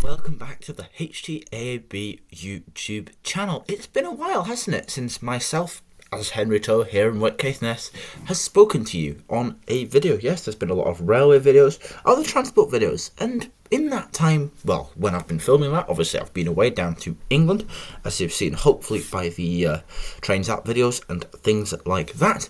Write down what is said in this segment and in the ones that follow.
welcome back to the HTAB YouTube channel. It's been a while, hasn't it, since myself, as Henry Toe here in Caithness, has spoken to you on a video. Yes, there's been a lot of railway videos, other transport videos, and in that time, well, when I've been filming that, obviously I've been away down to England, as you've seen hopefully by the Trains App videos and things like that.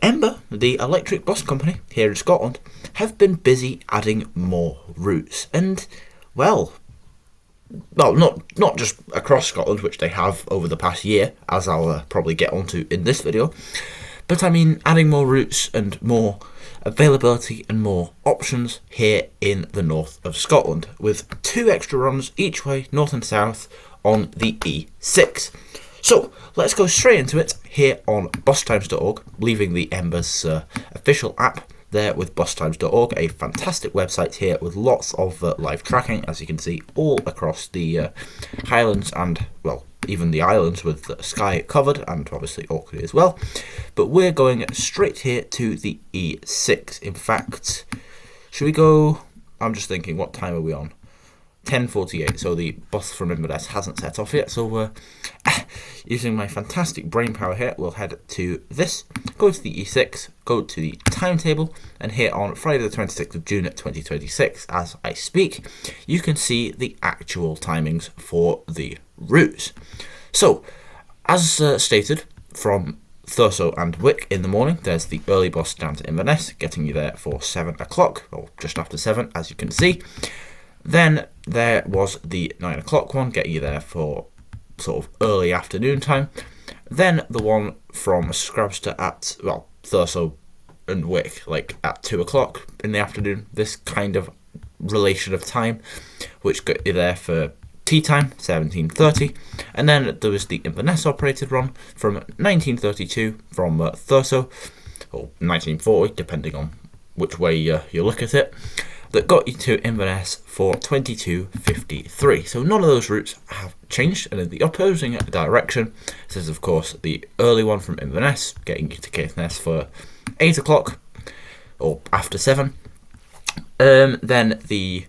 Ember, the electric bus company here in Scotland, have been busy adding more routes, and well, not just across Scotland, which they have over the past year, as I'll probably get onto in this video, but I mean adding more routes and more availability and more options here in the north of Scotland, with 2 extra runs each way, north and south, on the E6. So let's go straight into it here on bustimes.org, leaving the Ember's official app there with bustimes.org, a fantastic website here with lots of live tracking, as you can see, all across the Highlands and, well, even the islands with Skye covered, and obviously Orkney as well. But we're going straight here to the E6. In fact, should we go, I'm just thinking, what time are we on? 10:48, so the bus from Inverness hasn't set off yet, so using my fantastic brain power here, we'll head to this, go to the E6, go to the timetable, and here on Friday the 26th of June 2026, as I speak, you can see the actual timings for the routes. So, as stated, from Thurso and Wick in the morning, there's the early bus down to Inverness, getting you there for 7 o'clock, or just after 7, as you can see. Then there was the 9 o'clock one, getting you there for sort of early afternoon time. Then the one from Scrabster at, well, Thurso and Wick, like at 2 o'clock in the afternoon. This kind of relation of time, which got you there for tea time, 17:30. And then there was the Inverness operated run from 1932 from Thurso, or 1940, depending on which way you look at it, that got you to Inverness for 22:53. So none of those routes have changed, and in the opposing direction, this is of course the early one from Inverness, getting you to Caithness for 8 o'clock, or after 7. Then the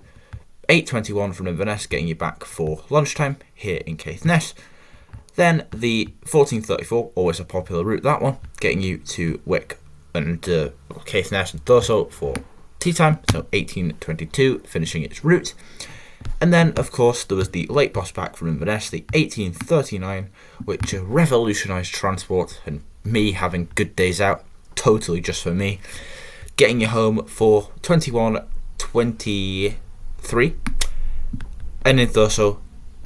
8:21 from Inverness, getting you back for lunchtime here in Caithness. Then the 14:34, always a popular route, that one, getting you to Wick and Caithness and Thurso for tea time, so 18:22, finishing its route. And then, of course, there was the late bus back from Inverness, the 18:39, which revolutionised transport, and me having good days out, totally just for me, getting you home for 21:23, and in Thurso,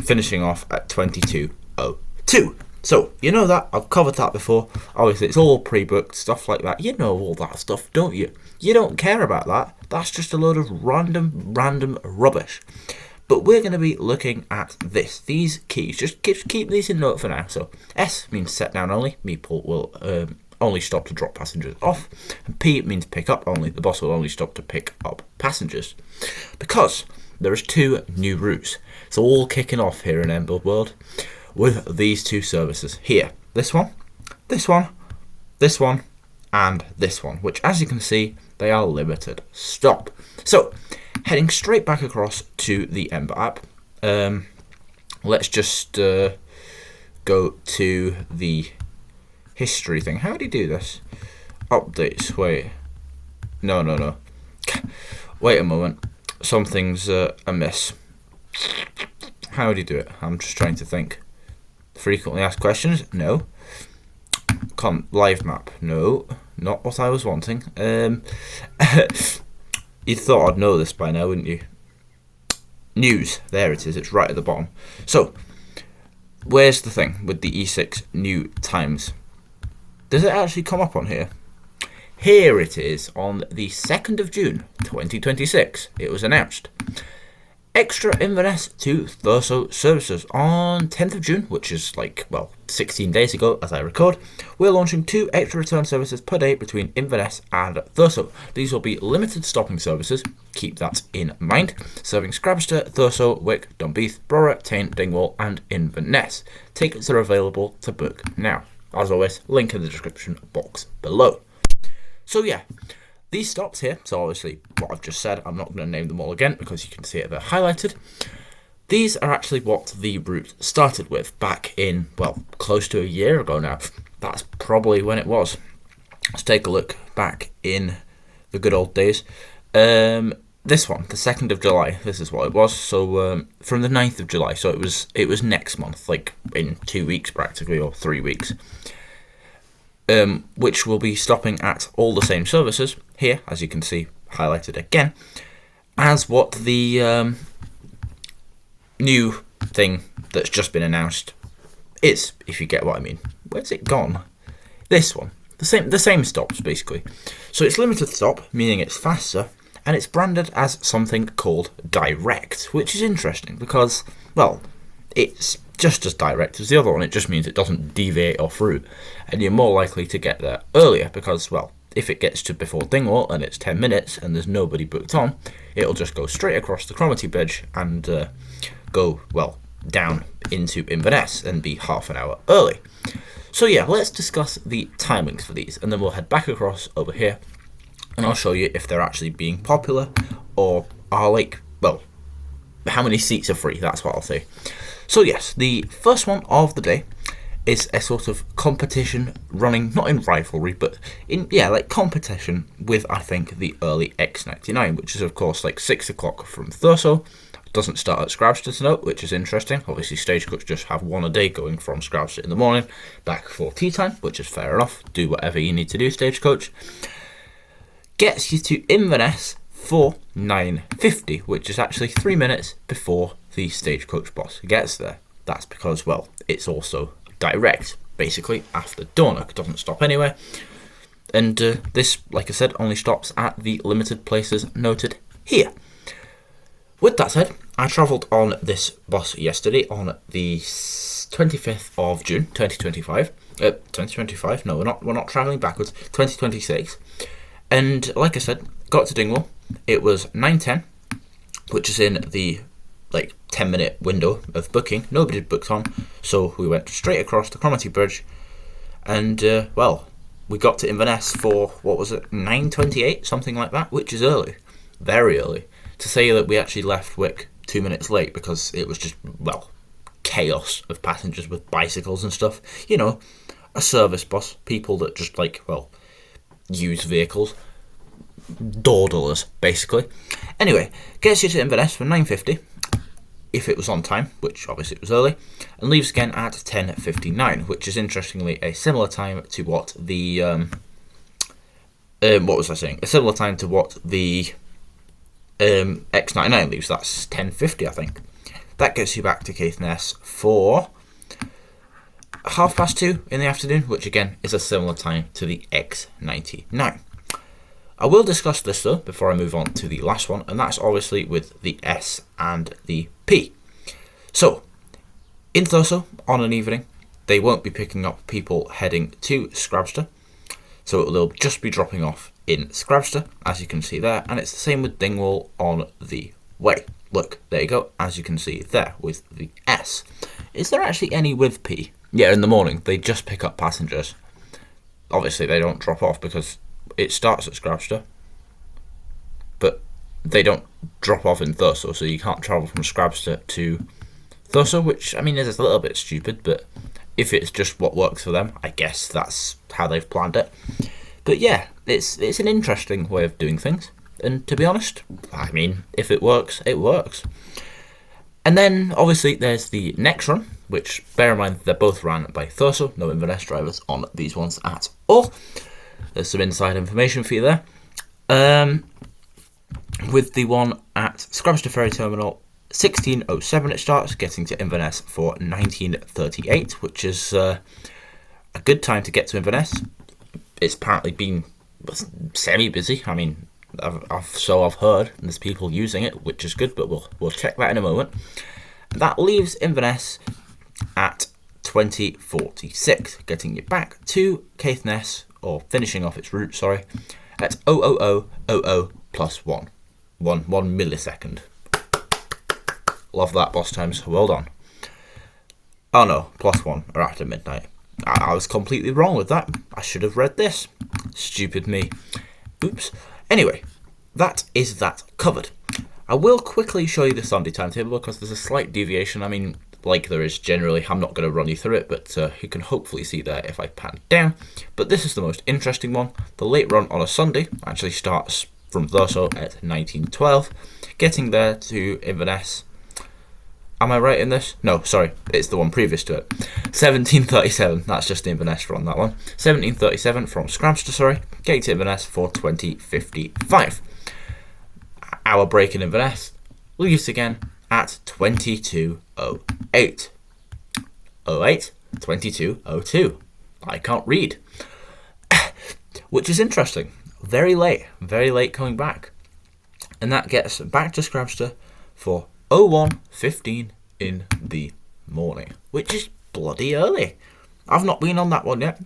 finishing off at 22:02. So, you know that, I've covered that before, obviously it's all pre-booked, stuff like that, you know all that stuff, don't you? You don't care about that, that's just a load of random rubbish. But we're going to be looking at this, these keys, just keep these in note for now. So, S means set down only, meeple will only stop to drop passengers off, and P means pick up only, the bus will only stop to pick up passengers. Because there is 2 new routes, it's all kicking off here in Ember World, with these 2 services here. This one, and this one, which, as you can see, they are limited stop. So, heading straight back across to the Ember app, let's just go to the history thing. How do you do this? Updates, wait. No. Wait a moment. Something's amiss. How do you do it? I'm just trying to think. Frequently asked questions? No. Live map? No. Not what I was wanting. You thought I'd know this by now, wouldn't you? News. There it is. It's right at the bottom. So, where's the thing with the E6 new times? Does it actually come up on here? Here it is on the 2nd of June 2026. It was announced. Extra Inverness to Thurso services on 10th of June, which is like, well, 16 days ago as I record. We're launching 2 extra return services per day between Inverness and Thurso. These will be limited stopping services, keep that in mind, serving Scrabster, Thurso, Wick, Dunbeath, Brora, Tain, Dingwall and Inverness. Tickets are available to book now. As always, link in the description box below. So yeah, these stops here, so obviously what I've just said, I'm not going to name them all again because you can see it, they're highlighted. These are actually what the route started with back in, well, close to a year ago now. That's probably when it was. Let's take a look back in the good old days. This one, the 2nd of July, this is what it was. So from the 9th of July, so it was next month, like in 2 weeks practically, or 3 weeks. Which will be stopping at all the same services here, as you can see highlighted again, as what the new thing that's just been announced is, if you get what I mean. Where's it gone? This one. The same stops, basically. So it's limited stop, meaning it's faster, and it's branded as something called direct, which is interesting because, well, it's just as direct as the other one. It just means it doesn't deviate off route, and you're more likely to get there earlier because, well, if it gets to before Dingwall and it's 10 minutes and there's nobody booked on, it'll just go straight across the Cromarty Bridge and go, well, down into Inverness and be half an hour early. So yeah, let's discuss the timings for these, and then we'll head back across over here, and I'll show you if they're actually being popular or are, like, well, how many seats are free, that's what I'll say. So yes, the first one of the day is a sort of competition running, not in rivalry, but in, yeah, like competition with, I think, the early X99, which is of course like 6 o'clock from Thurso. Doesn't start at Scrabster to note, which is interesting. Obviously, Stagecoach just have one a day going from Scrabster in the morning back for tea time, which is fair enough. Do whatever you need to do, Stagecoach. Gets you to Inverness for 9:50, which is actually 3 minutes before the Stagecoach boss gets there. That's because, well, it's also direct, basically, after Dornoch. It doesn't stop anywhere. And this, like I said, only stops at the limited places noted here. With that said, I travelled on this bus yesterday on the 25th of June, 2025. 2025? No, we're not travelling backwards. 2026. And like I said, got to Dingwall. It was 9:10, which is in the 10-minute window of booking. Nobody booked on, so we went straight across the Cromarty Bridge. And well, we got to Inverness for, what was it, 9:28, something like that, which is early, very early. To say that we actually left Wick 2 minutes late because it was just, well, chaos of passengers with bicycles and stuff. You know, a service bus, people that just use vehicles, dawdlers, basically. Anyway, gets you to Inverness for 9:50, if it was on time, which obviously it was early, and leaves again at 10:59, which is interestingly a similar time to what the, what was I saying? A similar time to what the X99 leaves. That's 10:50, I think. That gets you back to Caithness for 2:30 in the afternoon, which again is a similar time to the X99. I will discuss this though before I move on to the last one, and that's obviously with the S and the P. So, in Thurso, on an evening, they won't be picking up people heading to Scrabster, so they'll just be dropping off in Scrabster, as you can see there, and it's the same with Dingwall on the way. Look, there you go, as you can see there with the S. Is there actually any with P? Yeah, in the morning, they just pick up passengers. Obviously, they don't drop off because it starts at Scrabster, but they don't drop off in Thurso, so you can't travel from Scrabster to Thurso, which, I mean, is a little bit stupid, but if it's just what works for them, I guess that's how they've planned it. But yeah, it's an interesting way of doing things, and to be honest, I mean, if it works, it works. And then, obviously, there's the next run, which, bear in mind, they're both ran by Thurso, no Inverness drivers on these ones at all. There's some inside information for you there. With the one at Scrabster Ferry Terminal, 16:07 it starts, getting to Inverness for 19:38, which is a good time to get to Inverness. It's apparently been semi-busy. I mean, I've heard, and there's people using it, which is good, but we'll check that in a moment. That leaves Inverness at 20:46, getting you back to Caithness, or finishing off its route, sorry, at 0:00:00 plus 1 millisecond. Love that, boss times. Well done. Oh no, plus 1 or after midnight. I was completely wrong with that. I should have read this. Stupid me. Oops. Anyway, that is that covered. I will quickly show you the Sunday timetable because there's a slight deviation. I mean, like there is generally, I'm not going to run you through it, but you can hopefully see there if I pan down. But this is the most interesting one. The late run on a Sunday actually starts from Thurso at 1912, getting there to Inverness. Am I right in this? No, sorry, it's the one previous to it. 1737, that's just the Inverness run, that one. 1737 from Scramster, sorry, getting to Inverness for 2055. Our break in Inverness leaves again at 22:08. 22:02. I can't read. Which is interesting. Very late coming back. And that gets back to Scramster for 01:15 in the morning, which is bloody early. I've not been on that one yet.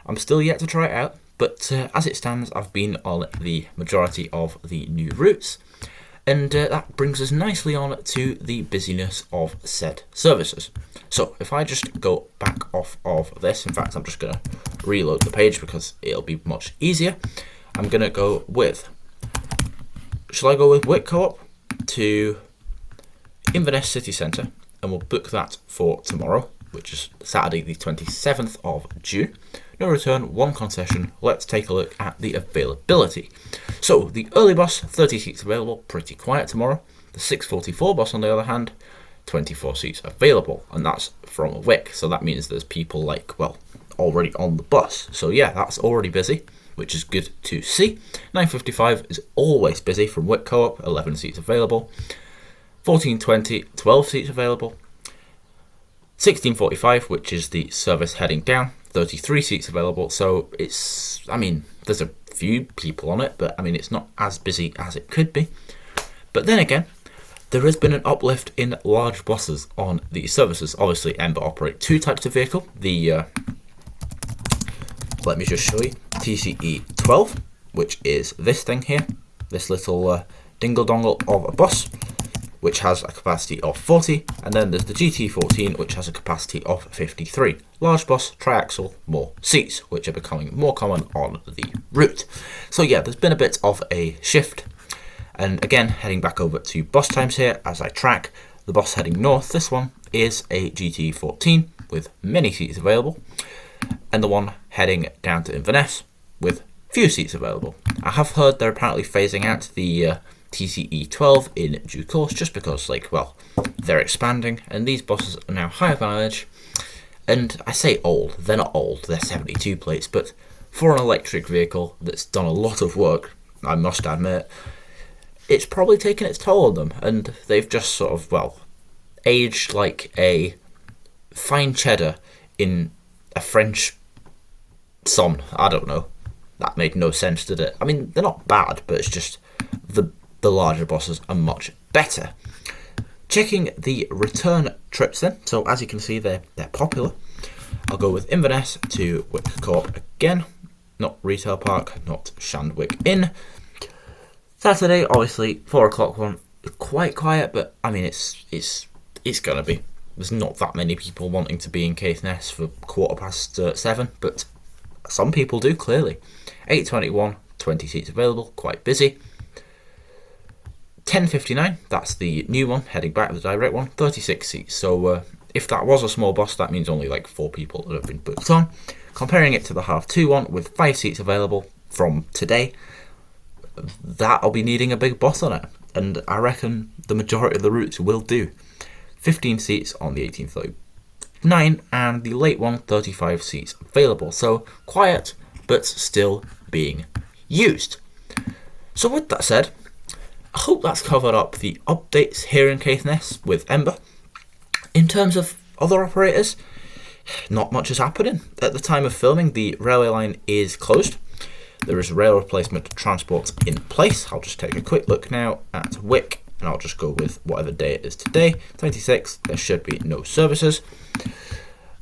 I'm still yet to try it out, but as it stands, I've been on the majority of the new routes. And that brings us nicely on to the busyness of said services. So if I just go back off of this, in fact I'm just going to reload the page because it'll be much easier. I'm going to go with, shall I go with Wick Co-op to Inverness City Centre, and we'll book that for tomorrow, which is Saturday the 27th of June. No return, one concession. Let's take a look at the availability. So the early bus, 30 seats available, pretty quiet tomorrow. The 6:44 bus on the other hand, 24 seats available, and that's from a Wick, so that means there's people like, well, already on the bus. So yeah, that's already busy, which is good to see. 9:55 is always busy from Wick Co-op, 11 seats available. 14:20, 12 seats available. 16:45, which is the service heading down, 33 seats available. So it's, I mean, there's a few people on it, but I mean, it's not as busy as it could be. But then again, there has been an uplift in large buses on these services. Obviously, Ember operate two types of vehicle. The, let me just show you, TCE 12, which is this thing here, this little dingle-dongle of a bus, which has a capacity of 40, and then there's the GT14, which has a capacity of 53. Large bus, triaxle, more seats, which are becoming more common on the route. So yeah, there's been a bit of a shift. And again, heading back over to bus times here, as I track the bus heading north, this one is a GT14 with many seats available, and the one heading down to Inverness with few seats available. I have heard they're apparently phasing out the TCE 12 in due course, just because, like, well, they're expanding and these buses are now higher mileage. And I say old, they're not old, they're 72 plates, but for an electric vehicle that's done a lot of work, I must admit, it's probably taken its toll on them, and they've just sort of, well, aged like a fine cheddar in a French Somme. I don't know, that made no sense, did it? I mean, they're not bad, but it's just the larger buses are much better. Checking the return trips then, so as you can see they're popular. I'll go with Inverness to Wick Co-op again, not Retail Park, not Shandwick Inn. Saturday, obviously 4 o'clock one, quite quiet, but I mean it's gonna be. There's not that many people wanting to be in Caithness for 7:15, but some people do clearly. 8:21, 20 seats available, quite busy. 10:59, that's the new one, heading back, the direct one, 36 seats. So if that was a small bus, that means only like 4 people that have been booked on. Comparing it to the 2:30 one with 5 seats available from today, that'll be needing a big bus on it. And I reckon the majority of the routes will do. 15 seats on the 18:39, and the late one, 35 seats available. So quiet, but still being used. So with that said, I hope that's covered up the updates here in Caithness with Ember. In terms of other operators, not much is happening. At the time of filming, the railway line is closed. There is rail replacement transport in place. I'll just take a quick look now at Wick, and I'll just go with whatever day it is today, 26. There should be no services.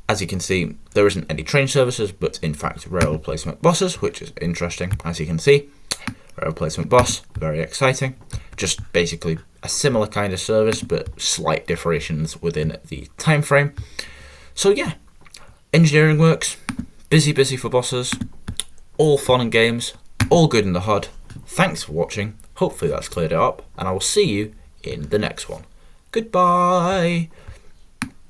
As you can see, there isn't any train services, but in fact rail replacement buses, which is interesting. As you can see, rail replacement bus, very exciting. Just basically a similar kind of service, but slight differentiations within the time frame. So yeah, engineering works, busy for buses, all fun and games, all good in the HUD. Thanks for watching. Hopefully that's cleared it up, and I will see you in the next one. Goodbye.